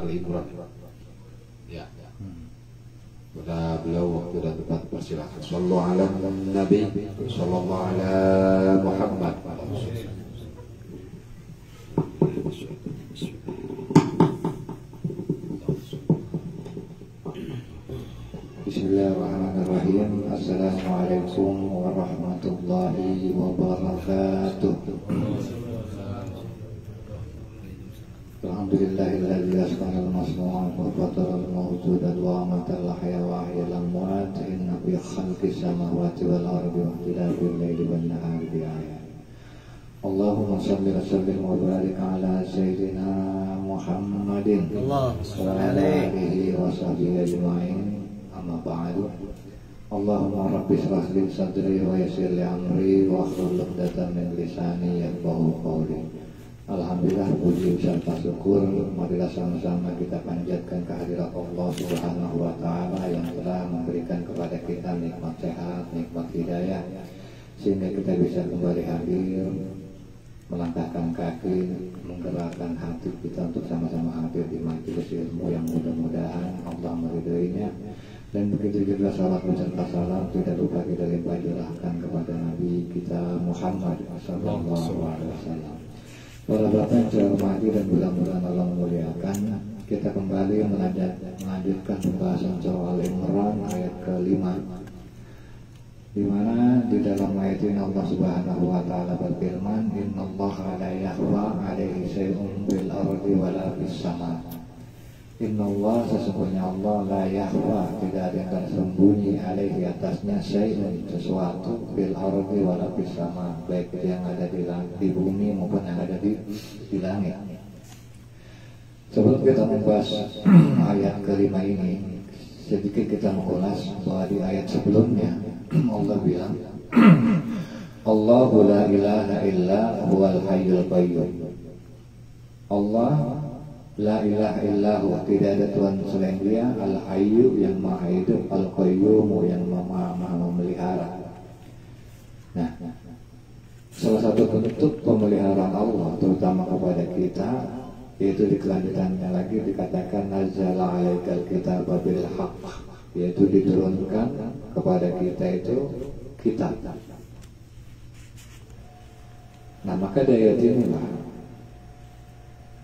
Al-Imran. Ya. Pada beliau waktu dan tempat persilakan. Sallallahu ala Nabi, sallallahu ala Muhammad. Bismillahirrahmanirrahim. Assalamualaikum warahmatullahi wabarakatuh. Alhamdulillahilladzi asqana al-masnu'a wa fatara al-mawjuda wa amatal ahya wa ahya al-amwat inna fi khalqis samawati wal ardi wa ikhtilafil layli wan nahari bi ayat. Allahumma shalli wa sallim wa barik ala sayyidina Muhammadin wa ala alihi wa sahbihi ajma'in. Amma ba'du. Allahumma rabbi shrah li sadri wa yassir li amri wa hlul 'uqdatam min lisani yafqahu qawli. Alhamdulillah, puji serta syukur marilah sama-sama kita panjatkan kehadirat Allah Subhanahu wa taala yang telah memberikan kepada kita nikmat sehat, nikmat hidayah sehingga kita bisa kembali hadir, melangkahkan kaki, menggerakkan hati kita untuk sama-sama hadir di majelis ilmu yang mudah-mudahan Allah meridainya. Dan begitu juga salat beserta salam tidak lupa kita limpahkan kepada Nabi kita Muhammad sallallahu alaihi wasallam. Para bapak yang saya hormati dan mudah-mudahan Allah memuliakan, kita kembali melanjutkan pembahasan surah Al-Imran ayat ke-5, di mana di dalam ayat ini Allah Subhanahu wa taala berfirman, innallaha la yakhfa 'alaihi syai'un fil ardi wala fis sama'. Innallah, sesungguhnya Allah, la yakhfa, tidak ada yang tersembunyi, alaihi, atasnya, syai'un, sesuatu, fil ardi wala fis sama', baik yang ada di bumi maupun yang ada di langit. Sebelum kita membahas ayat kelima ini, sedikit kita mengulas bahwa di ayat sebelumnya Allah bilang, Allahu la ilaha illa huwal hayyul qayyum. Allah la ilaha illahu, tidak ada Tuhan selain Dia, al-hayyu yang maha hidup, al-qayyumu yang maha memelihara. Nah, salah satu bentuk pemeliharaan Allah terutama kepada kita, yaitu di kelanjutannya lagi dikatakan nazzala 'alaikal kitaba bil haqq, yaitu diturunkan kepada kita itu kitab. Nah, maka dari ayat inilah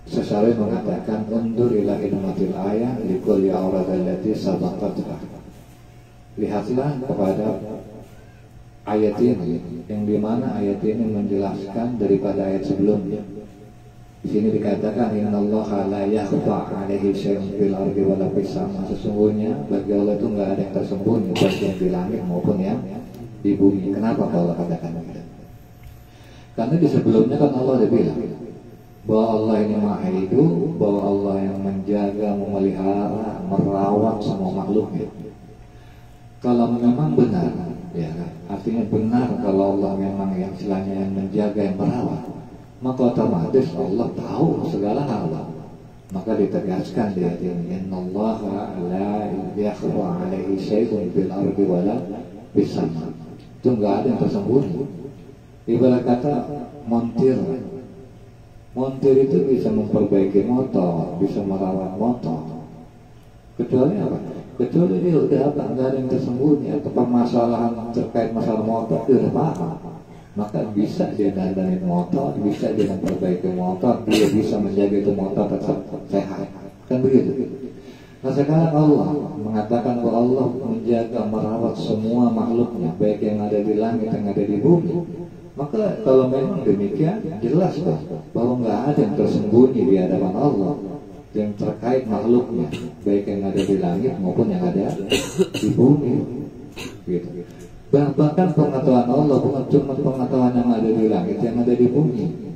sesalih mengatakan undur ila hidmatil ayah likulli awradallati sabaqatha. Lihatlah kepada ayat ini, yang dimana ayat ini menjelaskan daripada ayat sebelumnya. Di sini dikatakan innallaha la yakhfa 'alaihi syai'un fil ardi wala fis sama'. Sesungguhnya bagi Allah itu enggak ada yang tersembunyi, baik yang di langit maupun yang di bumi. Kenapa kalau katakan begitu? Karena di sebelumnya kan Allah sudah bilang bahwa Allah ini maha hidup, bahwa Allah yang menjaga, memelihara, merawat semua makhluknya. Kalau memang benar, ya kan? Artinya benar kalau Allah memang yang istilahnya yang menjaga, yang merawat, maka otomatis Allah tahu segala hal. Maka ditegaskan di ayat ini, innallaha la yakhfa 'alaihi syai'un fil ardi wala fis sama'. Itu enggak ada yang tersembunyi. Ibarat kata montir itu bisa memperbaiki motor, bisa merawat motor. Kecuali apa? Kecuali dia udah apa? Nggak ada yang tersembunyi atau permasalahan terkait masalah motor dia udah paham. Maka bisa dia dandanin motor, bisa dia memperbaiki motor, dia bisa menjaga itu motor tetap sehat. Kan begitu? Nah sekarang Allah mengatakan bahwa Allah menjaga, merawat semua makhluknya, baik yang ada di langit, yang ada di bumi. Maka kalau memang demikian, jelas bahwa nggak ada yang tersembunyi di hadapan Allah yang terkait makhluknya, baik yang ada di langit maupun yang ada di bumi. Gitu. Bahkan pengetahuan Allah bukan cuma pengetahuan yang ada di langit, yang ada di bumi.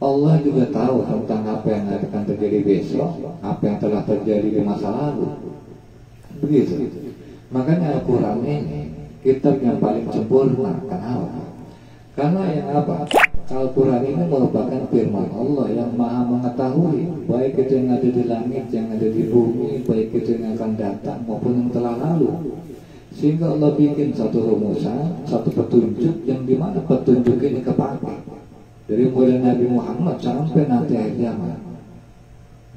Allah juga tahu tentang apa yang akan terjadi besok, apa yang telah terjadi di masa lalu. Begitu. Makanya Al-Quran ini kitab yang paling sempurna. Kenapa? Karena yang apa? Al-Quran ini merupakan firman Allah yang maha mengetahui, baik itu yang ada di langit, yang ada di bumi, baik itu yang akan datang maupun yang telah lalu. Sehingga Allah bikin satu rumusan, satu petunjuk yang dimana petunjuk ini kepakai dari mulai Nabi Muhammad sampai nanti akhir zaman.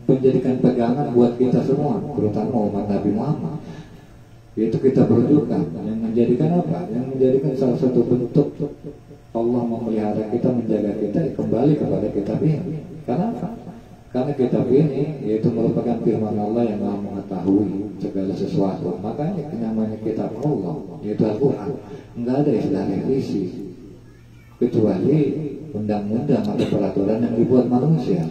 menjadikan pegangan buat kita semua, terutama umat Nabi Muhammad. Yaitu kita berjuang yang menjadikan apa? Yang menjadikan salah satu bentuk Allah memelihara kita, menjaga kita kembali kepada kitab ini. Karena apa? Karena kitab ini yaitu merupakan firman Allah yang Maha mengetahui segala sesuatu. Makanya namanya kitab Allah, yaitu Al-Quran, enggak ada istilah revisi kecuali undang-undang atau peraturan yang dibuat manusia.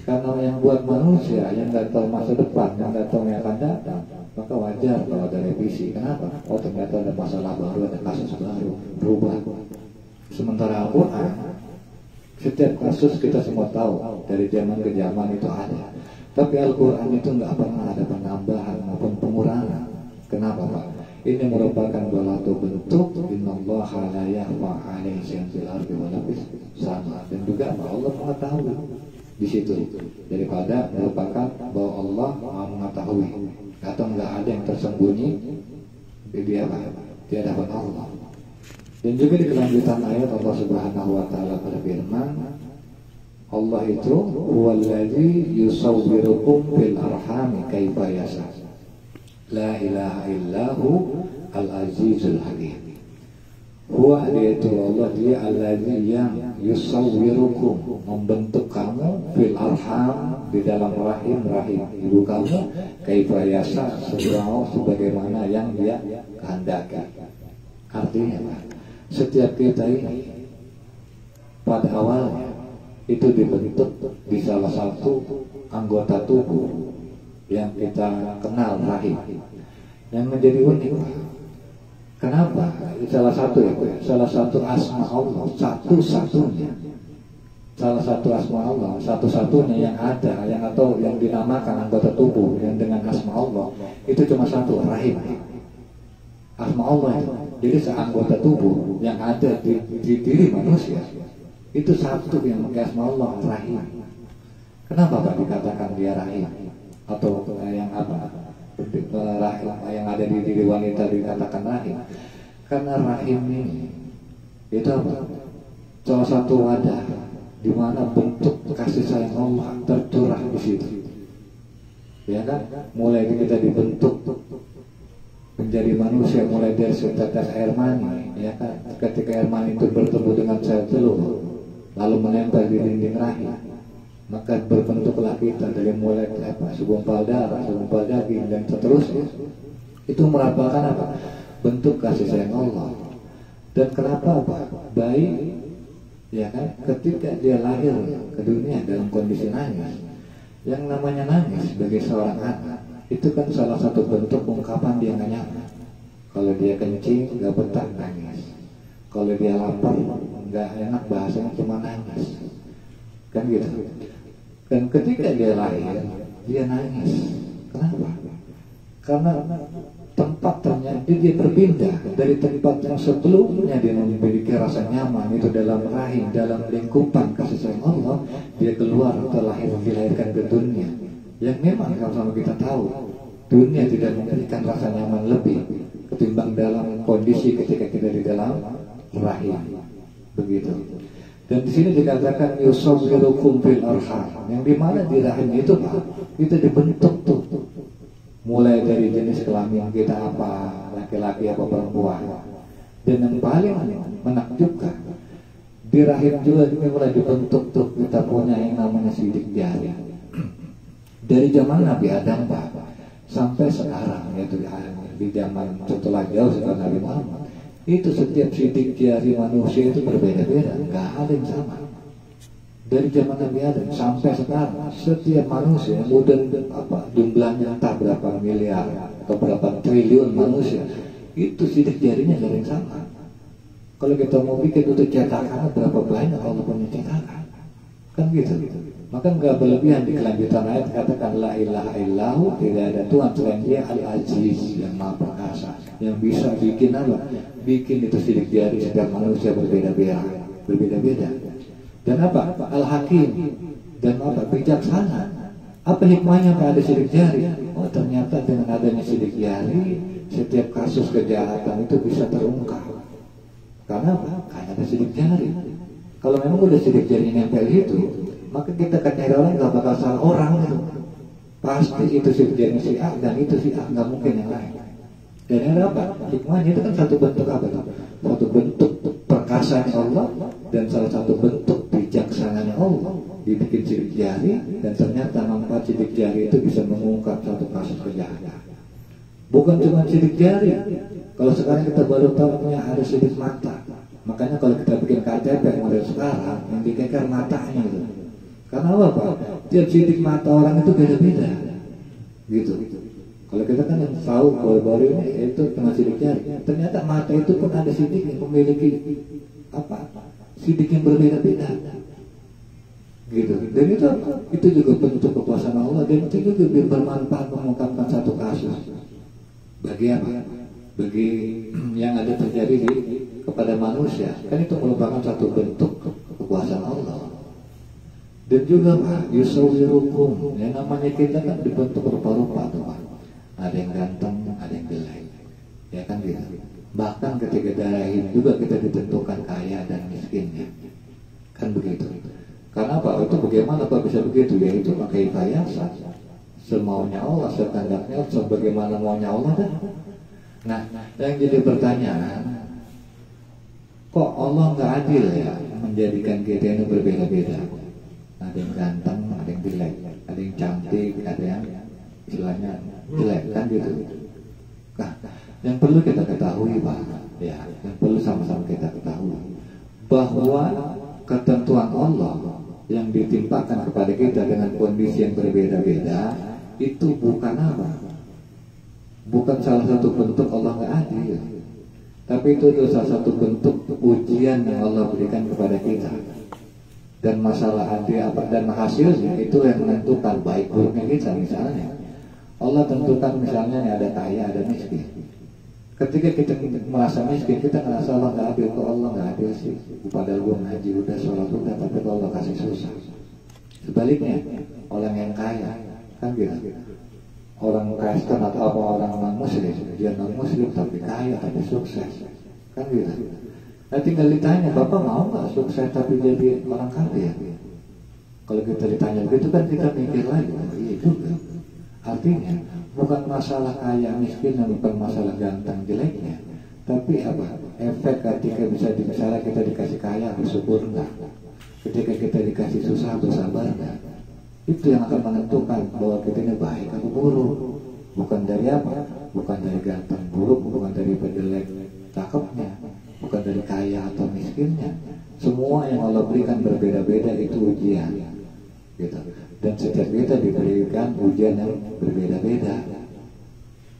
Karena yang buat manusia yang nggak tahu masa depan, yang nggak tahu yang akan datang, maka wajar kalau ada revisi. Kenapa? Oh ternyata ada masalah baru, ada kasus baru, berubah. Sementara Al-Quran, setiap kasus kita semua tahu dari zaman ke zaman itu ada. Tapi Al-Quran itu nggak pernah ada penambahan maupun pengurangan. Kenapa Pak? Ini merupakan suatu bentuk innallaha la yakhfa 'alaihi syai'un fil ardi wa la fis sama. Dan juga Allah mengetahui di situ, daripada merupakan bahwa Allah Maha mengetahui atau nggak ada yang tersembunyi di hadapan Allah. Dan juga di kelanjutan ayat Allah Subhanahu wa taala berfirman, Allah itu huwallazi yusawwirukum fil arhami kaifa yasha. La ilaha illahu al-azizul hakim. Huwa, yaitu Allah, dia allazi yang yusawwirukum, membentuk kamu fil arham, di dalam rahim ibu kamu, kaifa yasha, sebagaimana yang dia kehendaki. Artinya apa? Setiap kita ini pada awalnya itu dibentuk di salah satu anggota tubuh yang kita kenal rahim, yang menjadi unik. Kenapa? Salah satu asma Allah, satu-satunya, salah satu asma Allah, satu-satunya yang ada, yang atau yang dinamakan anggota tubuh yang dengan asma Allah itu cuma satu, rahim. Asma Allah itu, jadi seanggota tubuh yang ada di diri manusia itu satu yang pakai asma Allah, rahim. Kenapa Pak dikatakan dia rahim? Atau yang apa? Rahim yang ada di diri wanita dikatakan rahim? Karena rahim ini itu apa? Salah satu wadah di mana bentuk kasih sayang Allah tercurah di situ. Ya kan? Mulai kita dibentuk menjadi manusia, mulai dari setetes air mani, ya kan? Ketika air mani itu bertemu dengan sel telur, lalu menempel di dinding rahim, maka berbentuklah kita dari mulai segumpal darah, segumpal daging dan seterusnya. Itu merupakan apa? Bentuk kasih sayang Allah. Dan kenapa Pak? Bayi, ya kan? Ketika dia lahir ke dunia dalam kondisi nangis, yang namanya nangis sebagai seorang anak itu kan salah satu bentuk ungkapan dia nggak nyaman. Kalau dia kencing nggak betah nangis. Kalau dia lapar nggak enak, bahasanya cuma nangis. Kan gitu. Dan ketika dia lahir dia nangis. Kenapa? Karena tempat ternyata dia berpindah dari tempat yang sebelumnya dia memiliki rasa nyaman itu dalam rahim, dalam lingkupan kasih sayang Allah, dia keluar atau dilahirkan ke dunia. Yang memang sama kita tahu dunia tidak memberikan rasa nyaman lebih ketimbang dalam kondisi ketika kita di dalam rahim. Begitu. Dan di sini dikatakan yusawwirukum fil arham, yang dimana di rahim itu Pak, kita dibentuk tuh. Mulai dari jenis kelamin kita apa, laki-laki apa perempuan. Dan yang paling menakjubkan, di rahim juga mulai dibentuk tuh kita punya yang namanya sidik jari. Dari zaman Nabi Adam Pak sampai sekarang, yaitu di zaman setelah jauh setelah Nabi Muhammad, itu setiap sidik jari manusia itu berbeda-beda, nggak ada yang sama. Dari zaman Nabi Adam sampai sekarang, setiap manusia mudah apa jumlahnya entah berapa miliar atau berapa triliun manusia, itu sidik jarinya nggak ada yang sama. Kalau kita mau bikin itu cetakan berapa banyak Allah punya cetakan, kan gitu. Maka nggak berlebihan di kelanjutan ayat katakan la ilaha illahu, tidak ada Tuhan selain dia al-aziz yang maha perkasa, yang bisa bikin apa? Bikin itu sidik jari setiap manusia berbeda-beda. Dan apa? Al-hakim, dan apa? Bijaksana. Apa hikmahnya pada sidik jari? Oh ternyata dengan adanya sidik jari setiap kasus kejahatan itu bisa terungkap. Karena apa? Karena ada sidik jari. Kalau memang udah sidik jari nempel itu, maka kita akan nyari orang nggak bakal salah orang itu. Pasti itu si A dan itu si A, nggak mungkin yang lain. Dan ada apa? Hikmahnya itu kan satu bentuk apa? Satu bentuk perkasaan Allah dan salah satu bentuk bijaksananya Allah. Dibikin sidik jari dan ternyata manfaat sidik jari itu bisa mengungkap satu kasus kejahatan. Bukan cuma sidik jari. Kalau sekarang kita baru tahu punya ada sidik mata. Makanya kalau kita bikin KTP model sekarang yang dikeker matanya itu. Karena apa? Tiap sidik mata orang itu beda-beda. Gitu. Kalau kita kan yang tahu baru-baru ini itu kena sidik jari. Ternyata mata itu pun ada sidik yang memiliki apa? Sidik yang berbeda-beda. Gitu. Dan itu juga bentuk kekuasaan Allah dan itu juga bermanfaat mengungkapkan satu kasus. Bagi apa? Bagi yang ada terjadi kepada manusia, kan itu merupakan satu bentuk kekuasaan Allah. Dan juga Pak, yusawwirukum, yang namanya kita kan dibentuk rupa-rupa tuh Pak. Ada yang ganteng, ada yang jelek, ya kan gitu. Bahkan ketika darahin juga kita ditentukan kaya dan miskinnya, kan begitu. Karena apa? Itu bagaimana Pak bisa begitu? Ya itu pakai kayasa, semaunya Allah, sekandaknya, sebagaimana maunya Allah dah. Nah, yang jadi pertanyaan, kok Allah nggak adil ya menjadikan kita ini berbeda-beda? Ada yang ganteng, ada yang jelek, ada yang cantik, ada yang istilahnya jelek, kan gitu. Nah, yang perlu kita ketahui Pak, ya, yang perlu sama-sama kita ketahui bahwa ketentuan Allah yang ditimpakan kepada kita dengan kondisi yang berbeda-beda itu bukan apa? Bukan salah satu bentuk Allah nggak adil, tapi itu salah satu bentuk ujian yang Allah berikan kepada kita. Dan masalah adil apa dan hasilnya itu yang menentukan baik buruknya kita. Misalnya Allah tentukan misalnya ada kaya ada miskin. Ketika kita merasa miskin, kita merasa Allah nggak adil. Kok Allah nggak adil sih? Padahal gue ngaji udah, sholat udah, tapi kok Allah kasih susah. Sebaliknya orang yang kaya kan gitu. Orang Kristen atau orang non-muslim, dia non-muslim tapi kaya, tapi sukses, kan gitu. Nah tinggal ditanya, Bapak mau nggak sukses tapi jadi orang kaya? Kalau kita ditanya begitu kan kita mikir lagi, iya juga. Artinya bukan masalah kaya miskin dan bukan masalah ganteng jeleknya, tapi apa? Efek ketika misalnya kita dikasih kaya bersyukur enggak? Ketika kita dikasih susah bersabar enggak? Itu yang akan menentukan bahwa kita ini baik atau buruk. Bukan dari apa? Bukan dari ganteng buruk, bukan dari jelek cakepnya, bukan dari kaya atau miskinnya. Semua yang Allah berikan berbeda-beda itu ujian, gitu. Dan setiap kita diberikan ujian yang berbeda-beda.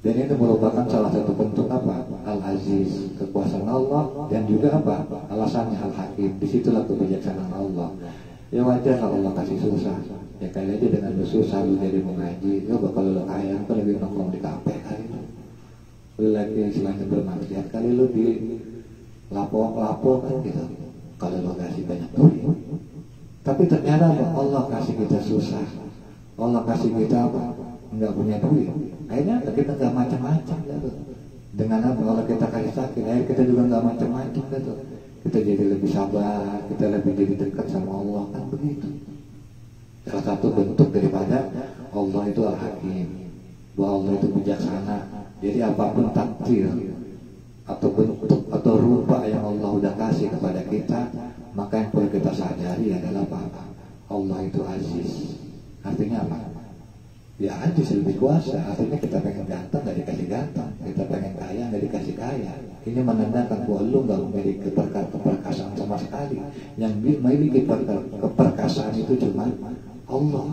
Dan itu merupakan salah satu bentuk apa? Al-Aziz, kekuasaan Allah, dan juga apa? Alasannya Al-Hakim. Disitulah kebijaksanaan Allah. Ya wajar kalau Allah kasih susah. Ya kali aja dengan susah lu jadi mengaji, lu bakal lu kaya, lu lebih nongkrong di kafe kali lu lagi istilahnya bermaksiat kali lu di lapo kan gitu. Kalau lu kasih banyak duit, tapi ternyata Allah kasih kita susah, Allah kasih kita apa? Nggak punya duit. Akhirnya kita nggak macam-macam gitu. Dengan apa? Kalau kita kasih sakit, akhirnya kita juga nggak macam-macam gitu. Kita jadi lebih sabar, kita lebih jadi dekat sama Allah, kan begitu. Salah satu bentuk daripada Allah itu Al-Hakim, bahwa Allah itu bijaksana. Jadi apapun takdir atau bentuk atau rupa yang Allah udah kasih kepada kita, maka yang perlu kita sadari adalah apa? Allah itu Aziz. Artinya apa? Ya Aziz lebih kuasa. Artinya kita pengen ganteng nggak dikasih ganteng, kita pengen kaya nggak dikasih kaya. Ini menandakan bahwa lu nggak memiliki keperkasaan sama sekali. Yang memiliki keperkasaan itu cuma Allah.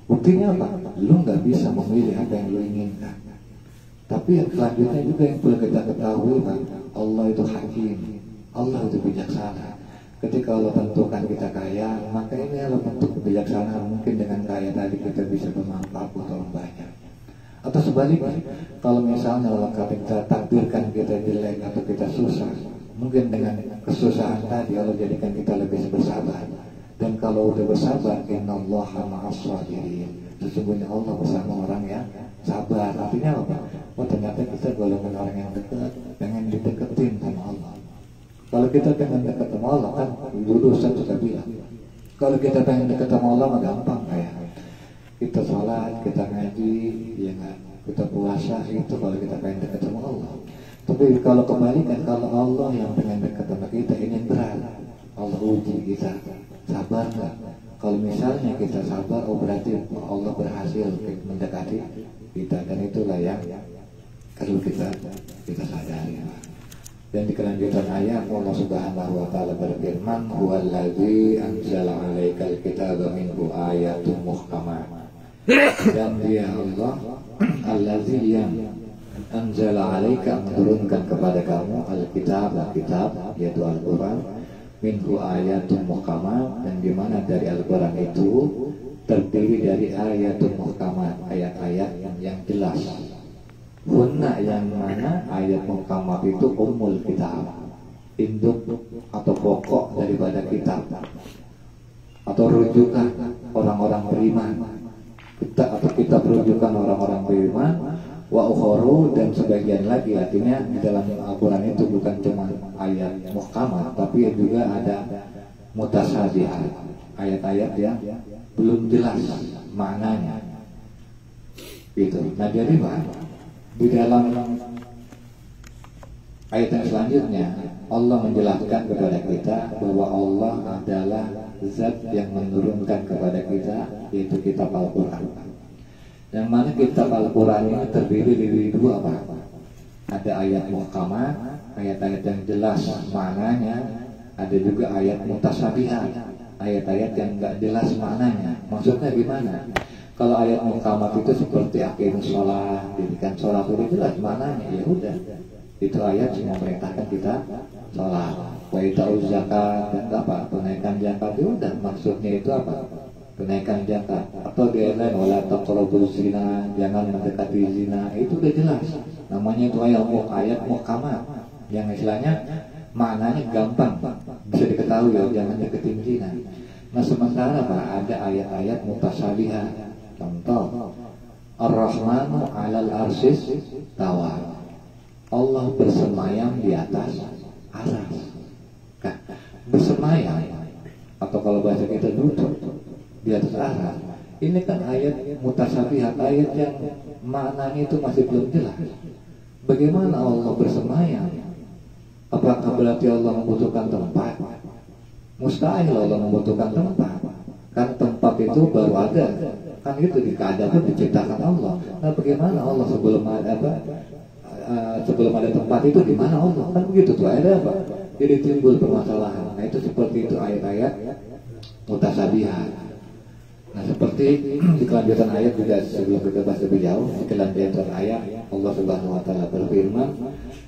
Buktinya apa? Lu nggak bisa memilih apa yang lu inginkan. Tapi yang selanjutnya juga yang perlu kita ketahui, Pak, Allah itu Hakim, Allah itu bijaksana. Ketika Allah tentukan kita kaya, maka ini adalah bentuk kebijaksanaan. Mungkin dengan kaya tadi kita bisa bermanfaat buat orang banyak. Atau sebaliknya, kalau misalnya Allah kita takdirkan kita jelek atau kita susah, mungkin dengan kesusahan tadi Allah jadikan kita lebih bersabar. Dan kalau udah bersabar, innallaha ma'as sabirin. Sesungguhnya Allah bersama orang yang sabar. Artinya apa? Oh ternyata kita golongan orang yang dekat, pengen dideketin sama Allah. Kalau kita pengen dekat sama Allah, kan dulu Ustaz sudah bilang, Kalau kita pengen dekat sama Allah mah gampang kayak kita sholat, kita ngaji, ya nggak, kita puasa itu kalau kita pengen dekat sama Allah. Tapi kalau kebalikan, kalau Allah yang pengen dekat sama kita, ini berat. Allah uji kita, sabar nggak? Kalau misalnya kita sabar, oh berarti Allah berhasil mendekati kita, dan itulah yang perlu kita sadari. Dan di kelanjutan ayat Allah Subhanahu wa taala berfirman, "Huwallazi anzala 'alaikal kitaba minhu ayatun muhkamat." Dan dia Allah allazi yang anzala 'alaika, menurunkan kepada kamu al-kitab, kitab yaitu Al-Qur'an, minhu ayatun muhkamat, dan di mana dari Al-Qur'an itu terdiri dari ayatun muhkamat, ayat-ayat yang jelas. Hunna yang mana ayat muhkamat itu ummul kitab, induk atau pokok daripada kitab, atau rujukan orang-orang beriman. Kita rujukan orang-orang beriman. Wa ukharu, dan sebagian lagi, artinya di dalam Al-Quran itu bukan cuma ayat muhkamat, tapi juga ada mutasabihat, ayat-ayat yang belum jelas maknanya. Gitu. Nah jadi di dalam ayat yang selanjutnya Allah menjelaskan kepada kita bahwa Allah adalah zat yang menurunkan kepada kita, yaitu kitab Al-Quran. Yang mana kitab Al-Quran ini terdiri dari dua apa? Ada ayat muhkamat, ayat-ayat yang jelas maknanya. Ada juga ayat mutasabihat, ayat-ayat yang nggak jelas maknanya. Maksudnya gimana? Kalau ayat muhkamat itu seperti aqimus sholat, dirikan sholat itu jelas maknanya, ya udah. Itu ayat cuma memerintahkan kita sholat. Wa ita'uz zakat, dan apa? Penaikan zakat, ya udah. Maksudnya itu apa? Penaikan zakat. Atau di lain, wala taqrabuz zina, jangan mendekati zina, itu udah jelas. Namanya itu ayat muhkamat, yang istilahnya maknanya gampang, bisa diketahui, ya jangan deketin zina. Nah sementara ada ayat-ayat mutasabihat. Contoh, Ar-Rahmanu 'alal arsyis tawa, Allah bersemayam di atas aras. Nah, bersemayam, atau kalau bahasa kita duduk di atas aras, ini kan ayat mutasabihat, ayat yang maknanya itu masih belum jelas. Bagaimana Allah bersemayam? Apakah berarti Allah membutuhkan tempat? Mustahil Allah membutuhkan tempat, kan tempat itu baru ada, kan itu di keadaan diciptakan Allah. Nah bagaimana Allah sebelum ada sebelum ada tempat itu di mana Allah? Kan begitu tuh, ada apa? Jadi timbul permasalahan. Nah itu seperti itu ayat-ayat mutasabihat. Nah seperti di kelanjutan ayat juga, sebelum kita bahas lebih jauh, di kelanjutan ayat Allah Subhanahu wa taala berfirman,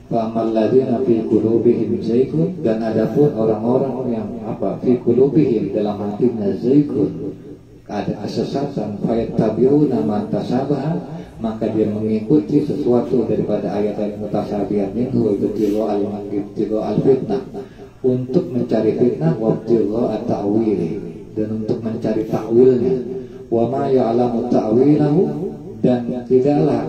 "Fa'amal ladzina fi qulubihim zaygun," dan adapun orang-orang yang apa? Fi qulubihim, dalam hatinya zaygun, ada kesesatan, fayattabi'una ma tasabaha, maka dia mengikuti sesuatu daripada ayat-ayat mutasabihat itu, ibtigha al-fitnah, untuk mencari fitnah, wa ibtigha at-ta'wil, dan untuk mencari takwilnya. Wa ma ya'lamu ta'wilahu, dan tidaklah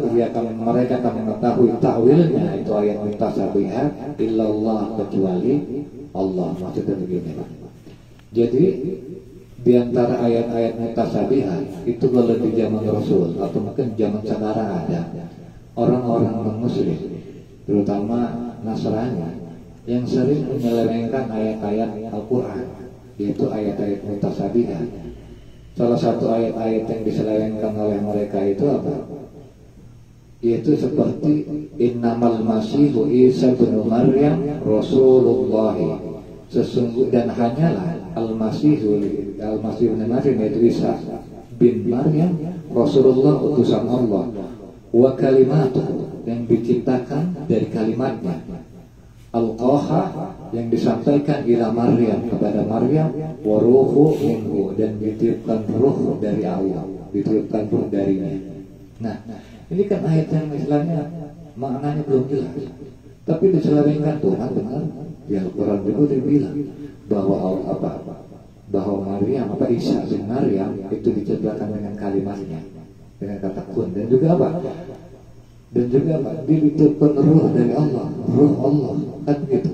mereka akan mengetahui takwilnya, itu ayat mutasabihat, illallah, kecuali Allah. Maksudnya begini, Pak. Jadi di antara ayat-ayat mutasabihat itu kalau di zaman Rasul atau mungkin zaman sekarang ada orang-orang non-muslim, terutama Nasrani, yang sering menyelewengkan ayat-ayat Al-Quran, yaitu ayat-ayat mutasabihat. Salah satu ayat-ayat yang diselewengkan oleh mereka itu apa? Yaitu seperti innamal masihu Isa bin Maryam Rasulullah, sesungguhnya, dan hanyalah Al-Masihu bin Maryam, yaitu Isa bin Maryam, Rasulullah, utusan Allah, wa kalimatuh, yang diciptakan dari kalimatnya, Al-Qaha, yang disampaikan ila Maryam, kepada Maryam, wa ruhu minhu, dan ditiupkan ruh dari Allah, ditiupkan ruh darinya. Nah, ini kan ayat yang istilahnya maknanya belum jelas, tapi diselewengkan Tuhan benar. Di Al-Quran itu dibilang bahwa Maryam, Isa bin Maryam itu diciptakan dengan kalimatnya, dengan kata kun, dan juga ditiupkan ruh dari Allah, ruh Allah, kan gitu.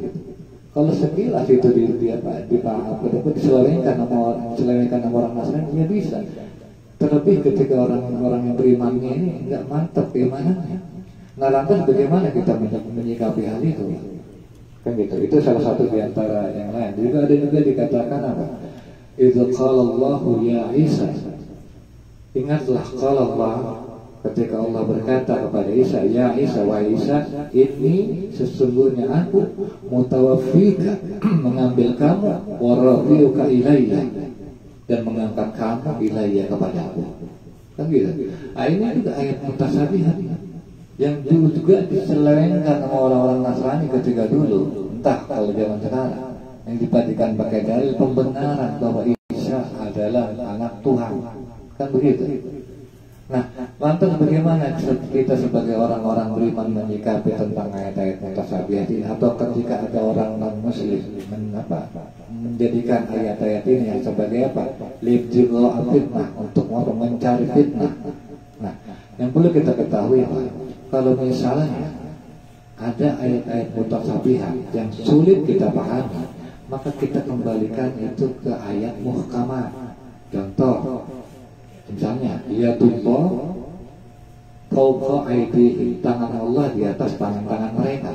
Kalau sekilas itu diselewengkan sama orang Nasrani, dia bisa. Terlebih ketika orang-orang yang berimannya ini nggak mantap keimanannya. Nah lantas bagaimana kita menyikapi hal itu? Kan gitu. Itu salah satu di antara yang lain. Juga ada juga dikatakan apa? Idza qala Allahu ya Isa. Ingatlah qala Allah ketika Allah berkata kepada Isa, ya Isa, wa Isa, ini sesungguhnya aku mutawaffika, mengambil kamu, wa rafi'uka ilayya, dan mengangkat kamu ilayya kepada aku. Kan gitu. Ini juga ayat mutasyabihat yang dulu juga diselewengkan sama orang-orang Nasrani ketika dulu, entah kalau zaman sekarang, yang dipadikan pakai dalil pembenaran bahwa Isa adalah anak Tuhan. Kan begitu. Nah, lantas bagaimana kita sebagai orang-orang beriman menyikapi tentang ayat-ayat mutasyabihat ini, atau ketika ada orang non-muslim menjadikan ayat-ayat ini sebagai apa? Libjigha fitnah, untuk mencari fitnah. Nah, yang perlu kita ketahui Pak, kalau misalnya ada ayat-ayat mutasyabihat yang sulit kita pahami, maka kita kembalikan itu ke ayat muhkamat. Contoh, misalnya, ya tumpah fawqa aydihim, tangan Allah di atas tangan-tangan mereka.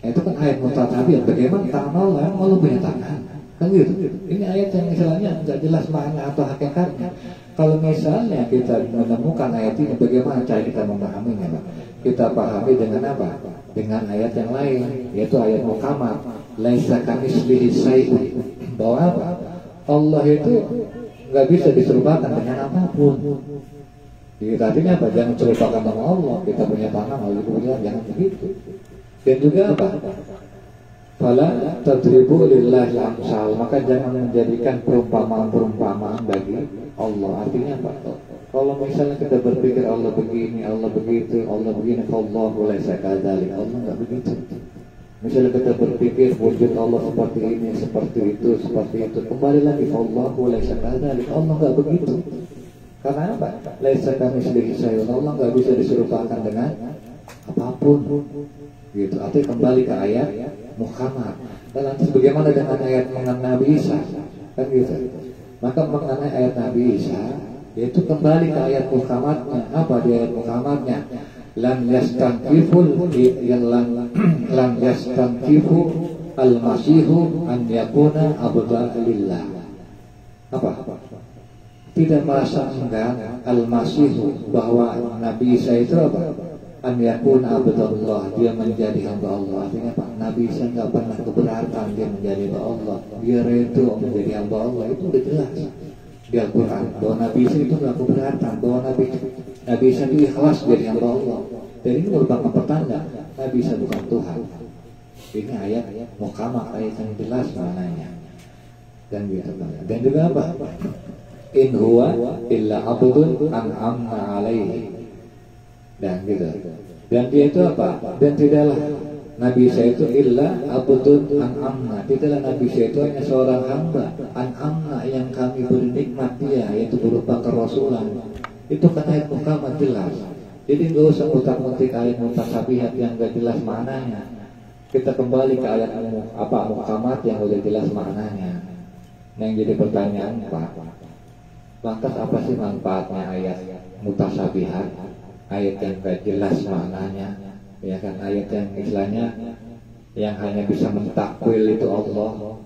Itu kan ayat mutasyabihat. Bagaimana tangan Allah? Allah punya tangan. Kan gitu. Ini ayat yang misalnya nggak jelas makna atau hakikatnya. Kalau misalnya kita menemukan ayat ini, bagaimana cara kita memahaminya, Pak? Kita pahami dengan apa? Dengan ayat yang lain, yaitu ayat muhkamat. Laisa kamitslihi syai'un. Bahwa apa? Allah itu nggak bisa diserupakan dengan apapun. Jadi artinya apa? Jangan serupakan sama Allah. Kita punya tangan, Allah punya, jangan begitu. Dan juga apa? Fala tadribu lillahi amsal. Maka jangan menjadikan perumpamaan-perumpamaan bagi Allah. Artinya apa? Kalau misalnya kita berpikir Allah begini, Allah begitu, Allah begini, Allahu laisa kadzalik. Allah nggak begitu. Misalnya kita berpikir wujud Allah seperti ini, seperti itu, kembali lagi Allahu laisa kadzalik. Allah nggak begitu. Karena apa? Laisa kamitslihi syai'un. Allah nggak bisa diserupakan dengan apapun. Gitu. Atau kembali ke ayat muhkamat. Dan nanti bagaimana dengan ayat mengenai Nabi Isa? Kan gitu. Maka mengenai ayat Nabi Isa, yaitu kembali ke ayat muhkamatnya. Apa di ayat muhkamatnya? Lam yastankifu al-masihu an yakuna abdan lillah. Apa? Tidak merasa enggan al-masihu, bahwa Nabi Isa itu apa? An yakuna abdullah, dia menjadi hamba Allah. Artinya apa? Nabi Isa nggak pernah keberatan dia menjadi hamba Allah. Dia itu menjadi hamba Allah, itu udah jelas di Al-Quran bahwa Nabi Isa itu nggak keberatan, bahwa Nabi Isa itu ikhlas jadi hamba Allah. Dan ini merupakan pertanda Nabi Isa bukan Tuhan. Ini ayat muhkamat, ayat yang jelas maknanya. Dan gitu. Dan juga apa? In huwa illa abdun an'amna alaihi. Dan gitu. Dan dia itu apa? Dan tidaklah Nabi Isa itu illa abdun an'amna. Tidaklah Nabi Isa itu hanya seorang hamba an'amna yang kami beri nikmat dia, yaitu berupa kerasulan. Itu kan ayat muhkamat jelas. Jadi nggak usah utak-utik ayat mutasyabihat yang nggak jelas maknanya. Kita kembali ke ayat muhkamat yang udah jelas maknanya. Nah, yang jadi pertanyaan Pak, lantas apa sih manfaatnya ayat mutasyabihat? Ayat yang nggak jelas maknanya, ya kan? Ayat yang istilahnya yang hanya bisa mentakwil itu Allah,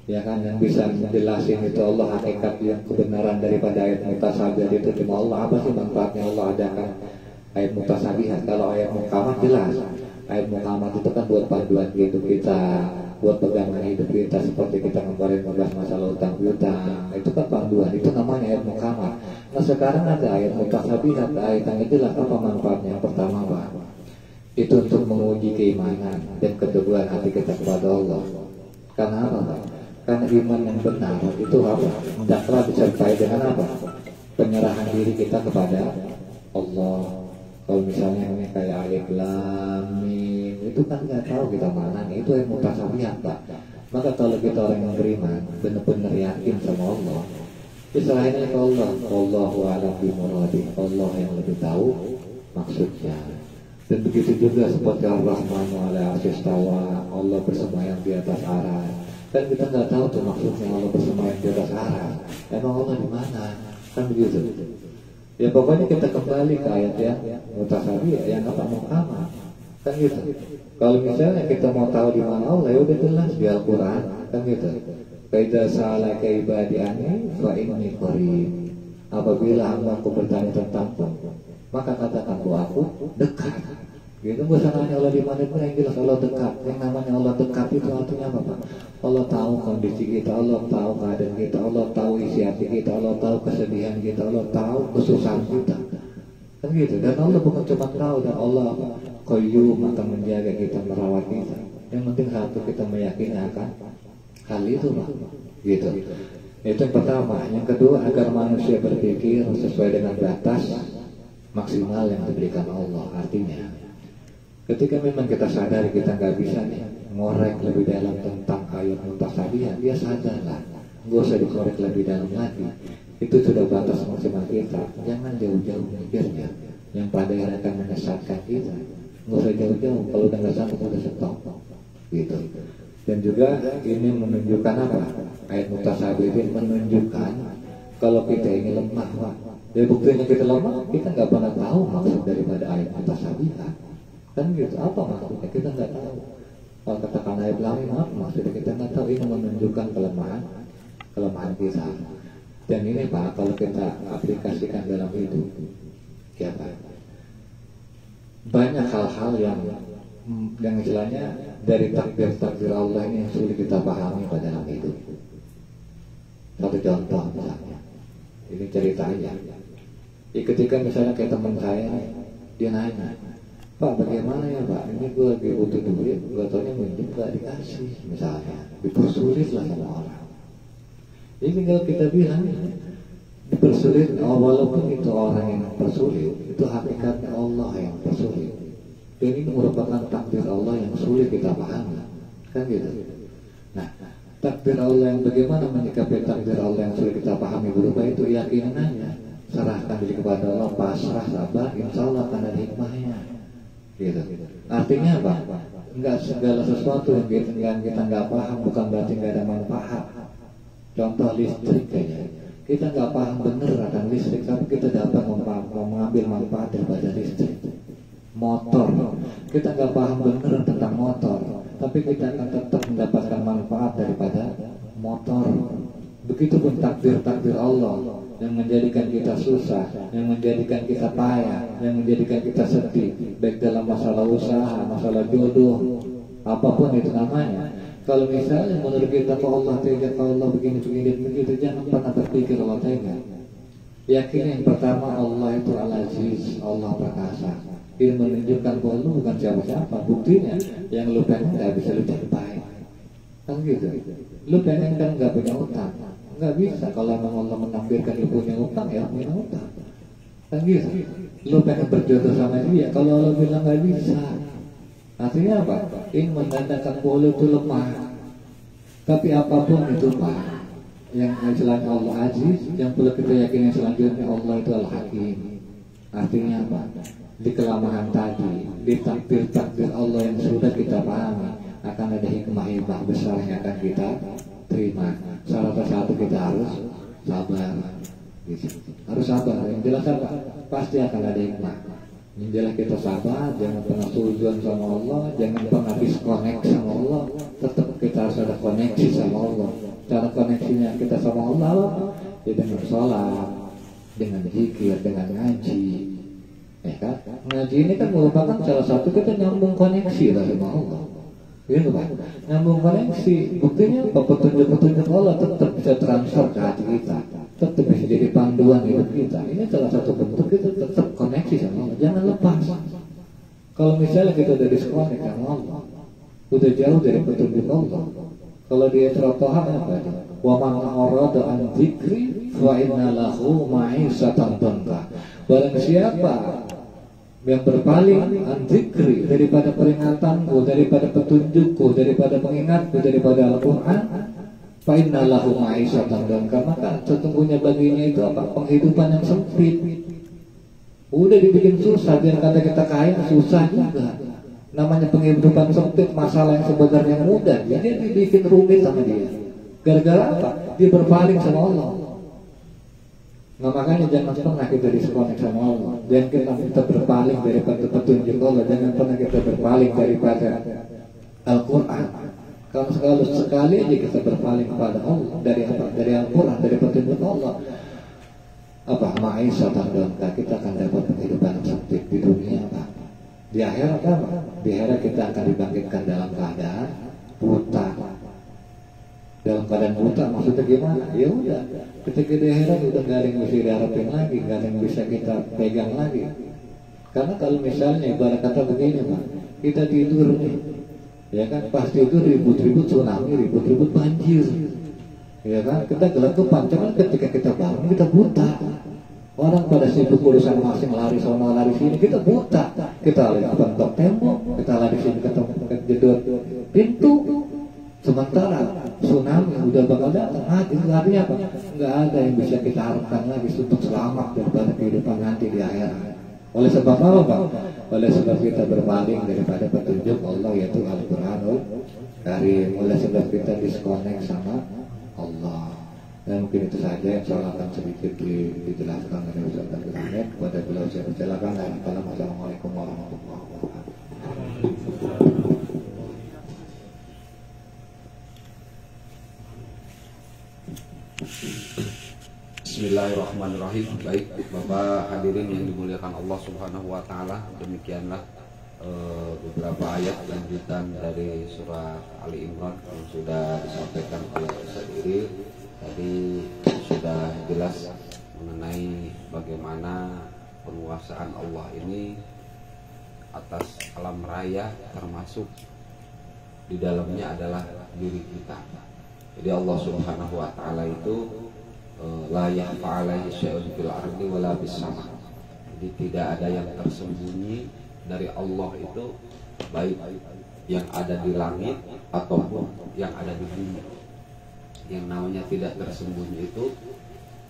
ya kan? Yang bisa menjelasin itu Allah, hakikat yang kebenaran daripada ayat mutasyabihat itu cuma Allah. Apa sih manfaatnya Allah adakan ayat mutasyabihat? Kalau ayat muhkamat jelas. Ayat muhkamat itu kan buat panduan hidup kita, buat pegangan hidup kita, seperti kita kemarin membahas masalah utang piutang. Itu kan panduan, itu namanya ayat muhkamat. Nah sekarang ada ayat mutasyabihat, ayat yang itulah apa manfaatnya? Yang pertama Pak, itu untuk menguji keimanan dan keteguhan hati kita kepada Allah. Karena apa Pak? Karena iman yang benar itu apa? Hendaklah disertai dengan apa? Penyerahan diri kita kepada Allah. Kalau misalnya ini kayak alif lam mim, itu kan nggak tahu kita mana nih, itu yang mutasyabihat Pak. Maka kalau kita orang yang beriman, benar-benar yakin sama Allah, diserahin ke Allah. Wallahu a'lam bimuradi. Allah yang lebih tahu maksudnya. Dan begitu juga seperti Ar-Rahmanu 'ala 'arsy istawa, Allah bersemayam di atas aras. Kan kita nggak tahu tuh maksudnya Allah bersemayam di atas aras. Emang Allah di mana? Kan begitu. Ya pokoknya kita kembali ke ayat yang mutasabih, yang apa muhkamah. Kan gitu. Kalau misalnya kita mau tahu di mana Allah, ya udah jelas di Al-Qur'an, kan gitu. Faidza sa'alaka ibadi anni fa inni qarib. Apabila hambaku bertanya tentangku, maka katakan bahwa aku dekat. Gitu, gak usah nanya Allah di mana pun, yang jelas Allah dekat. Yang namanya Allah dekat itu artinya apa, Pak? Allah tahu kondisi kita, Allah tahu keadaan kita, Allah tahu isi hati kita, Allah tahu kesedihan kita, Allah tahu kesusahan kita. Kan gitu. Dan Allah bukan cuma tahu, dan Allah Qayyum akan menjaga kita, merawat kita. Yang penting satu, kita meyakini akan hal itu, Pak. Gitu. Itu yang pertama. Yang kedua, agar manusia berpikir sesuai dengan batas maksimal yang diberikan Allah. Artinya, ketika memang kita sadar kita nggak bisa nih ngorek lebih dalam tentang ayat mutasabih, dia sadarlah, nggak usah dikorek lebih dalam lagi. Itu sudah batas maksimal kita. Jangan jauh-jauh mikirnya, yang pada akan menyesatkan kita. Nggak usah jauh-jauh. Kalau udah nggak sanggup, udah stop. Gitu. Dan juga ini menunjukkan apa? Ayat mutasabih ini menunjukkan kalau kita ini lemah, Pak. Jadi buktinya kita lemah, kita nggak pernah tahu maksud daripada ayat mutasabih. Kan gitu, apa maksudnya? Kita nggak tahu. Kalau katakan ayat lamim, apa maksudnya? Kita nggak tahu. Ini menunjukkan kelemahan kita. Dan ini, Pak, kalau kita aplikasikan dalam hidup, ya Pak, banyak hal-hal yang istilahnya dari takdir Allah ini yang sulit kita pahami pada dalam hidup. Satu contoh misalnya, ini cerita aja. Ketika misalnya kayak teman saya, dia nanya, Pak, bagaimana ya Pak? Ini gue lagi butuh duit, gue taunya minjem gak dikasih, misalnya, dipersulit lah sama orang. Jadi tinggal kita bilang, dipersulit, walaupun itu orang yang persulit, itu hakikatnya Allah yang persulit. Dan ini merupakan takdir Allah yang sulit kita pahami, kan gitu. Nah, takdir Allah yang bagaimana menyikapi takdir Allah yang sulit kita pahami berupa itu yakinannya, serahkan diri kepada Allah, pasrah, sabar, insya Allah akan ada hikmahnya. Gitu. Artinya apa? Enggak segala sesuatu yang kita nggak paham bukan berarti nggak ada manfaat. Contoh listrik kayaknya, kita nggak paham bener akan listrik, tapi kita dapat mengambil manfaat daripada listrik. Motor, kita nggak paham bener tentang motor, tapi kita akan tetap mendapatkan manfaat daripada motor. Begitupun takdir Allah yang menjadikan kita susah, yang menjadikan kita payah, yang menjadikan kita sedih, baik dalam masalah usaha, masalah jodoh, apapun itu namanya. Kalau misalnya menurut kita kalau Allah tega, kalau Allah begini begitu, jangan pernah berpikir Allah tega. Yakin yang pertama, Allah itu Al-Aziz, Allah perkasa. Ini menunjukkan bahwa lu bukan siapa-siapa. Buktinya yang lu pengen gak bisa lu capai. Kan gitu. Lu pengen kan gak punya utang, nggak bisa. Kalau memang Allah menakdirkan lu punya utang, ya punya utang. Kan gitu. Lu pengen berjodoh sama dia, kalau Allah bilang nggak bisa, artinya apa? Ini menandakan bahwa lu itu lemah. Tapi apapun itu, Pak, yang selain Allah Aziz, yang perlu kita yakini selanjutnya Allah itu Al-Hakim. Artinya apa? Di kelemahan tadi, di takdir Allah yang sudah kita pahami, akan ada hikmah besar yang akan kita terima. Salah satu kita harus sabar, gitu. Harus sabar. Yang jelas apa? Pasti akan ada hikmah. Yang jelas kita sabar, jangan pernah suudzon sama Allah, jangan pernah disconnect sama Allah. Tetap kita harus ada koneksi sama Allah. Cara koneksinya kita sama Allah, ya dengan sholat, dengan zikir, dengan ngaji. Kan? Ngaji ini kan merupakan salah satu kita nyambung koneksi lah sama Allah. Gitu Pak, nyambung koneksi. Buktinya apa? Petunjuk-petunjuk Allah tetap bisa transfer ke hati kita, tetap bisa jadi panduan hidup kita. Ini salah satu bentuk kita tetap koneksi sama Allah. Jangan lepas. Kalau misalnya kita udah disconnect sama Allah, udah jauh dari petunjuk Allah. Kalau dia tertoha apa? Wa man arada an dzikri fa inna lahu ma'isatan dhanka. Barang siapa yang berpaling an-dzikri, daripada peringatanku, daripada petunjukku, daripada mengingatku, daripada Al-Quran, fa inna lahu ma'isatan dhanka, maka sesungguhnya baginya itu apa? Penghidupan yang sempit. Udah dibikin susah, biar kata kita kaya susah juga. Namanya penghidupan sempit, masalah yang sebenarnya mudah, jadi dibikin rumit sama dia. Gara-gara apa? Dia berpaling sama Allah. Nah, makanya jangan pernah kita diskonek sama Allah. Jangan kita berpaling daripada petunjuk Allah. Jangan pernah kita berpaling daripada Al-Quran. Kalau sekali aja kita berpaling kepada Allah dari apa? Dari Al-Quran, dari petunjuk Allah. Apa? Ma'isah tangga kita akan dapat kehidupan sempit di dunia apa? Di akhirat apa? Di akhirat kita akan dibangkitkan dalam keadaan buta. Dalam keadaan buta maksudnya gimana? Ya udah, ketika di akhirat udah nggak ada yang bisa diharapin lagi, nggak ada yang bisa kita pegang lagi. Karena kalau misalnya ibarat kata begini Pak, kita tidur nih, ya kan, pas tidur ribut-ribut tsunami, ribut-ribut banjir, ya kan, kita gelap-gelapan. Cuman ketika kita bangun kita buta. Orang pada sibuk urusan masing lari sono lari sini, kita buta. Kita lari bentok tembok, kita lari sini ke jedot pintu. Sementara tsunami udah bakal datang, itu artinya apa? Nggak ada yang bisa kita harapkan lagi untuk selamat daripada kehidupan nanti di akhirat. Oleh sebab apa Pak? Oleh sebab kita berpaling daripada petunjuk Allah yaitu Al-Quranul Karim. Oleh sebab kita disconnect sama Allah. Dan mungkin itu saja yang saya akan sedikit dijelaskan oleh Ustaz Abdul Hamid. Kepada beliau saya persilakan. Assalamualaikum warahmatullahi wabarakatuh. Bismillahirrahmanirrahim. Baik Bapak hadirin yang dimuliakan Allah Subhanahu wa taala, demikianlah beberapa ayat lanjutan dari surah Ali Imran yang sudah disampaikan oleh Ustaz Iril. Tadi sudah jelas mengenai bagaimana penguasaan Allah ini atas alam raya, termasuk di dalamnya adalah diri kita. Jadi Allah Subhanahu wa taala itu la yakhfa 'alaihi syai'un fil ardi wala bis sama. Jadi tidak ada yang tersembunyi dari Allah itu, baik yang ada di langit ataupun yang ada di bumi. Yang namanya tidak tersembunyi itu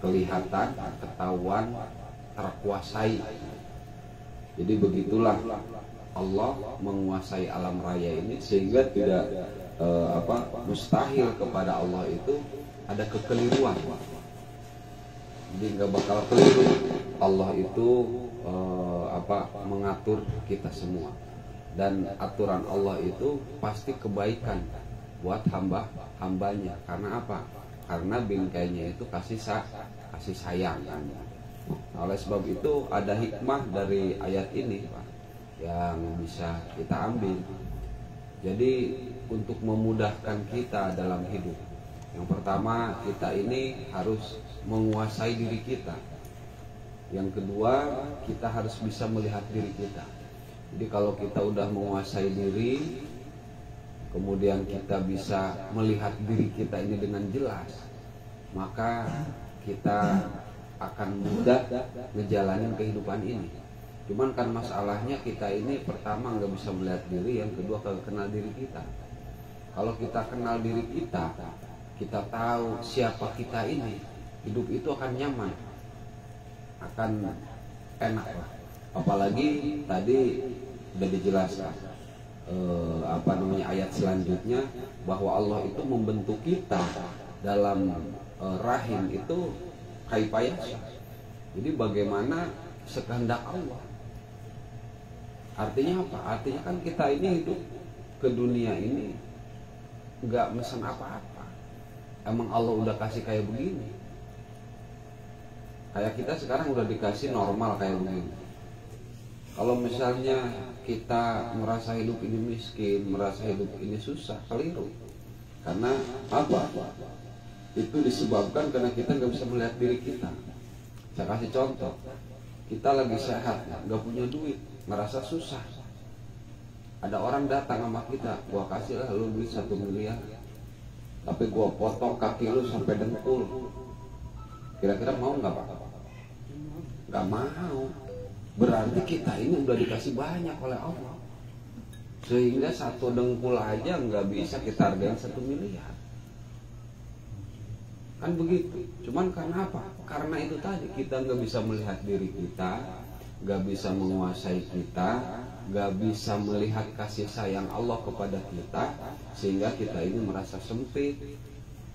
kelihatan, ketahuan, terkuasai. Jadi begitulah Allah menguasai alam raya ini, sehingga tidak mustahil kepada Allah itu ada kekeliruan. Jadi nggak bakal keliru. Allah itu mengatur kita semua, dan aturan Allah itu pasti kebaikan buat hambanya. Karena apa? Karena bingkainya itu kasih sayang. Oleh sebab itu ada hikmah dari ayat ini Pak, yang bisa kita ambil. Jadi untuk memudahkan kita dalam hidup, yang pertama kita ini harus menguasai diri kita. Yang kedua, kita harus bisa melihat diri kita. Jadi kalau kita udah menguasai diri, kemudian kita bisa melihat diri kita ini dengan jelas, maka kita akan mudah ngejalanin kehidupan ini. Cuman kan masalahnya kita ini pertama nggak bisa melihat diri, yang kedua kagak kenal diri kita. Kalau kita kenal diri kita, kita tahu siapa kita ini, hidup itu akan nyaman, akan enak lah. Apalagi tadi sudah dijelaskan ayat selanjutnya, bahwa Allah itu membentuk kita dalam rahim itu kaifayasya. Jadi bagaimana sekehendak Allah. Artinya apa? Artinya kan kita ini hidup ke dunia ini nggak mesen apa-apa. Emang Allah udah kasih kayak begini. Kayak kita sekarang udah dikasih normal kayak begini. Kalau misalnya kita merasa hidup ini miskin, merasa hidup ini susah, keliru. Karena apa? Itu disebabkan karena kita nggak bisa melihat diri kita. Saya kasih contoh, kita lagi sehat, nggak punya duit, merasa susah. Ada orang datang sama kita, gua kasih lah lu duit 1 miliar, tapi gua potong kaki lu sampai dengkul. Kira-kira mau nggak Pak? Nggak mau. Berarti kita ini udah dikasih banyak oleh Allah, sehingga 1 dengkul aja nggak bisa kita hargain 1 miliar. Kan begitu. Cuman karena apa? Karena itu tadi kita nggak bisa melihat diri kita, gak bisa menguasai kita, gak bisa melihat kasih sayang Allah kepada kita, sehingga kita ini merasa sempit,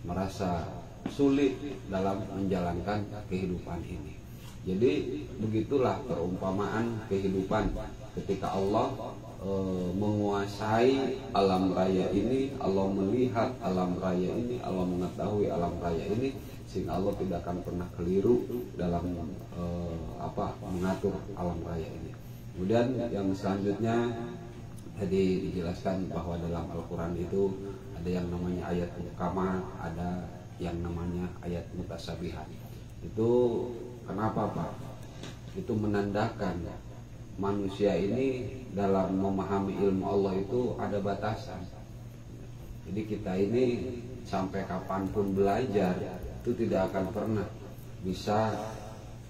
merasa sulit dalam menjalankan kehidupan ini. Jadi begitulah perumpamaan kehidupan ketika Allah menguasai alam raya ini, Allah melihat alam raya ini, Allah mengetahui alam raya ini, sehingga Allah tidak akan pernah keliru dalam mengatur alam raya ini. Kemudian yang selanjutnya tadi dijelaskan bahwa dalam Al-Quran itu ada yang namanya ayat muhkamat, ada yang namanya ayat mutasabihat. Itu kenapa Pak? Itu menandakan manusia ini dalam memahami ilmu Allah itu ada batasan. Jadi kita ini sampai kapanpun belajar itu tidak akan pernah bisa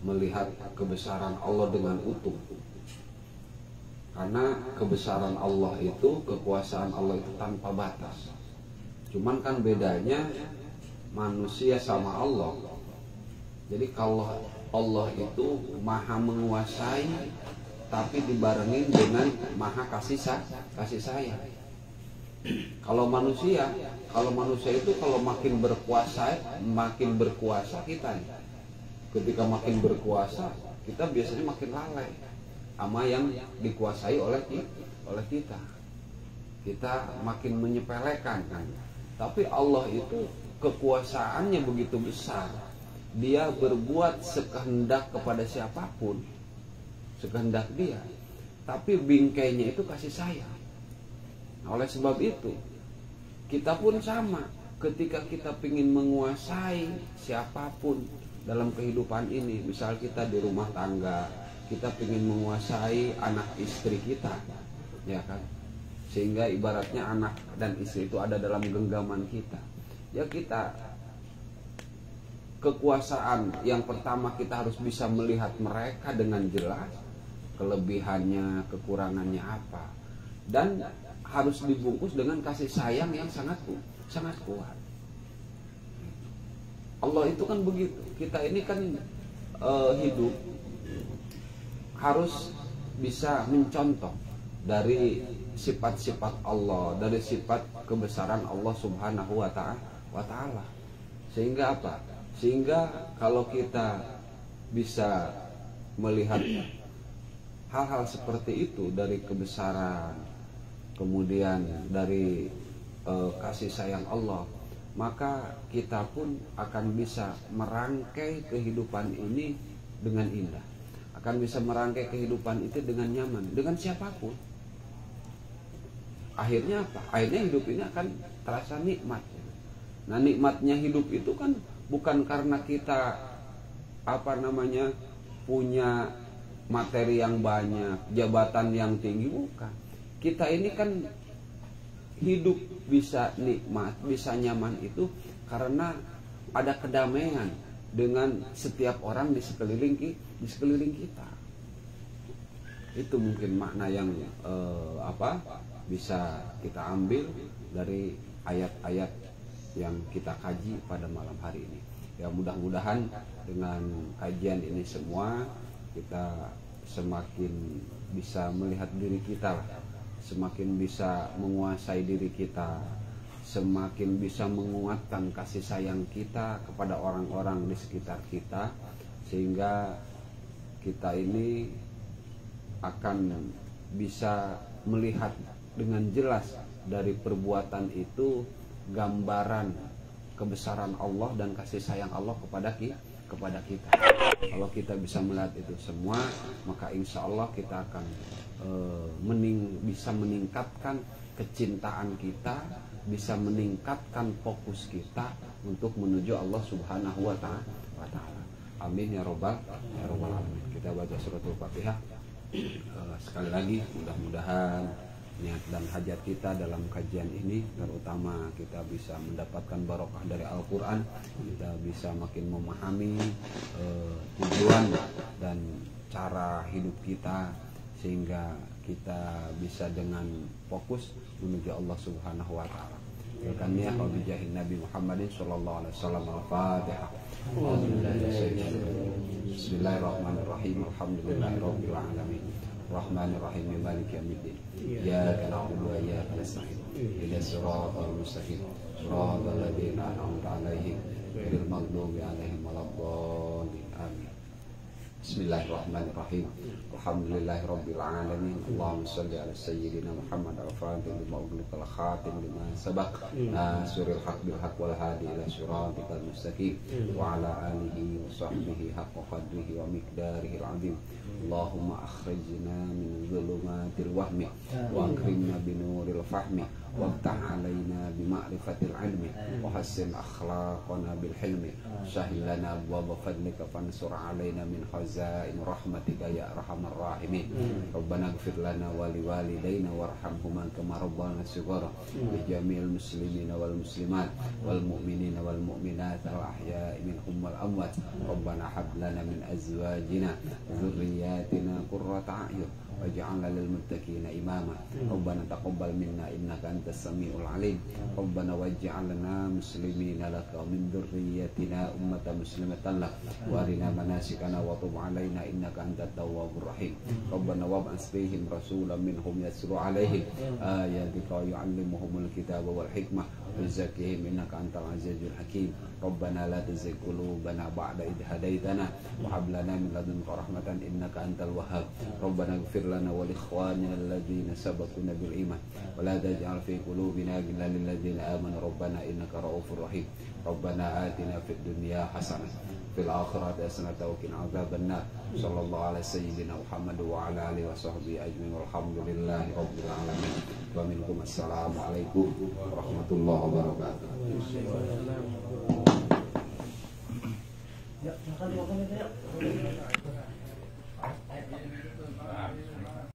melihat kebesaran Allah dengan utuh. Karena kebesaran Allah itu, kekuasaan Allah itu tanpa batas. Cuman kan bedanya manusia sama Allah. Jadi kalau Allah itu maha menguasai, tapi dibarengin dengan maha kasih sayang. Kalau manusia itu kalau makin berkuasa kita. Ketika makin berkuasa, kita biasanya makin lalai sama yang dikuasai oleh kita. Kita makin menyepelekan kan. Tapi Allah itu kekuasaannya begitu besar. Dia berbuat sekehendak kepada siapapun, sekehendak dia. Tapi bingkainya itu kasih sayang. Nah, oleh sebab itu kita pun sama. Ketika kita ingin menguasai siapapun dalam kehidupan ini, misal kita di rumah tangga, kita ingin menguasai anak istri kita, ya kan? Sehingga ibaratnya anak dan istri itu ada dalam genggaman kita. Ya kita kekuasaan yang pertama kita harus bisa melihat mereka dengan jelas, kelebihannya, kekurangannya apa, dan harus dibungkus dengan kasih sayang yang sangat kuat. Allah itu kan begitu. Kita ini kan hidup harus bisa mencontoh dari sifat-sifat Allah, dari sifat kebesaran Allah Subhanahu wa Ta'ala. Sehingga apa? Sehingga kalau kita bisa melihat hal-hal seperti itu dari kebesaran, kemudian dari kasih sayang Allah, maka kita pun akan bisa merangkai kehidupan ini dengan indah, akan bisa merangkai kehidupan itu dengan nyaman, dengan siapapun. Akhirnya apa? Akhirnya hidup ini akan terasa nikmat. Nah, nikmatnya hidup itu kan bukan karena kita punya materi yang banyak, jabatan yang tinggi, bukan. Kita ini kan hidup bisa nikmat, bisa nyaman itu karena ada kedamaian dengan setiap orang di sekeliling kita. Itu mungkin makna yang bisa kita ambil dari ayat-ayat yang kita kaji pada malam hari ini. Ya, mudah-mudahan dengan kajian ini semua kita semakin bisa melihat diri kita, semakin bisa menguasai diri kita, semakin bisa menguatkan kasih sayang kita kepada orang-orang di sekitar kita, sehingga kita ini akan bisa melihat dengan jelas dari perbuatan itu gambaran kebesaran Allah dan kasih sayang Allah kepada kita. Kalau kita bisa melihat itu semua, maka insya Allah kita akan bisa meningkatkan kecintaan kita, bisa meningkatkan fokus kita untuk menuju Allah Subhanahu wa Ta'ala. Amin ya robbal alamin. Kita baca suratul Fatihah. Sekali lagi, mudah-mudahan niat dan hajat kita dalam kajian ini, terutama kita bisa mendapatkan barokah dari Al-Quran, kita bisa makin memahami tujuan dan cara hidup kita, sehingga kita bisa dengan fokus menuju Allah Subhanahu wa Ta'ala. Berkaniah wa bijahin Nabi Muhammadin sallallahu alaihi wasallam. Al-Fatihah. Bismillahirrahmanirrahim. Alhamdulillahirabbil alamin. Rahmanirrahim. Maliki yaumiddin. Iyyaka na'budu wa iyyaka nasta'in. Ihdinas siratal mustaqim. Shiratal ladzina an'amta 'alaihim ghairil maghdubi 'alaihim waladdallin. Amin. Bismillahirrahmanirrahim. Alhamdulillahirabbil alamin. Allahumma shalli ala sayyidina Muhammad al-Fatih lima ughliqal khatim lima sabaq nasiril haq bil haq wal hadi ila siratikal mustaqim wa ala alihi wa sahbihi haqqa qadrihi wa miqdarihi al-'azim. Allahumma akhrijna min dhulumatil wahmi wa akrimna binuril fahmi waftah alaina bima'rifatil ilmi wa hassin akhlaqana bil hilmi sahhil lana abwaaba fadlika fansur alaina min khazain rahmatika ya arhamar rahimin. Rabbana ighfir lana wa liwalidayna warhamhuma kama rabbana shighara li jami'il muslimina wal muslimat wal mu'minina wal mu'minat al ahya'i minhum wal amwat. Rabbana hab lana min azwajina dhurriyyatina qurrata a'yun waj'alna lil muttaqina imama. Rabbana taqabbal minna innaka antas samiul alim. Rabbana waj'alna muslimina laka min dzurriyyatina ummatan muslimatan lak wa arina manasikana wa tub alaina innaka antat tawwabur rahim. Rabbana wab'ats fihim rasulan minhum yatlu alaihim ayatika wa yu'allimuhumul kitaba wal hikmah wa yuzakkihim innaka antal azizul hakim. Rabbana la tuzigh qulubana ba'da idh hadaitana wa hab lana min ladunka rahmatan innaka antal wahhab. Rabbana ighfir lana wa li ikhwanina alladhina sabaquna bil iman wa la taj'al fi qulubina ghillan lil ladzina amanu rabbana innaka ra'ufur rahim. Rabbana atina fid dunya hasanah fil akhirati hasanah wa qina adzabannar. Sallallahu alaihi sayyidina Muhammad wa ala alihi wa sahbihi ajmain walhamdulillahi rabbil alamin. Wa minkum assalamu alaikum warahmatullahi wabarakatuh. Ya, makan ya.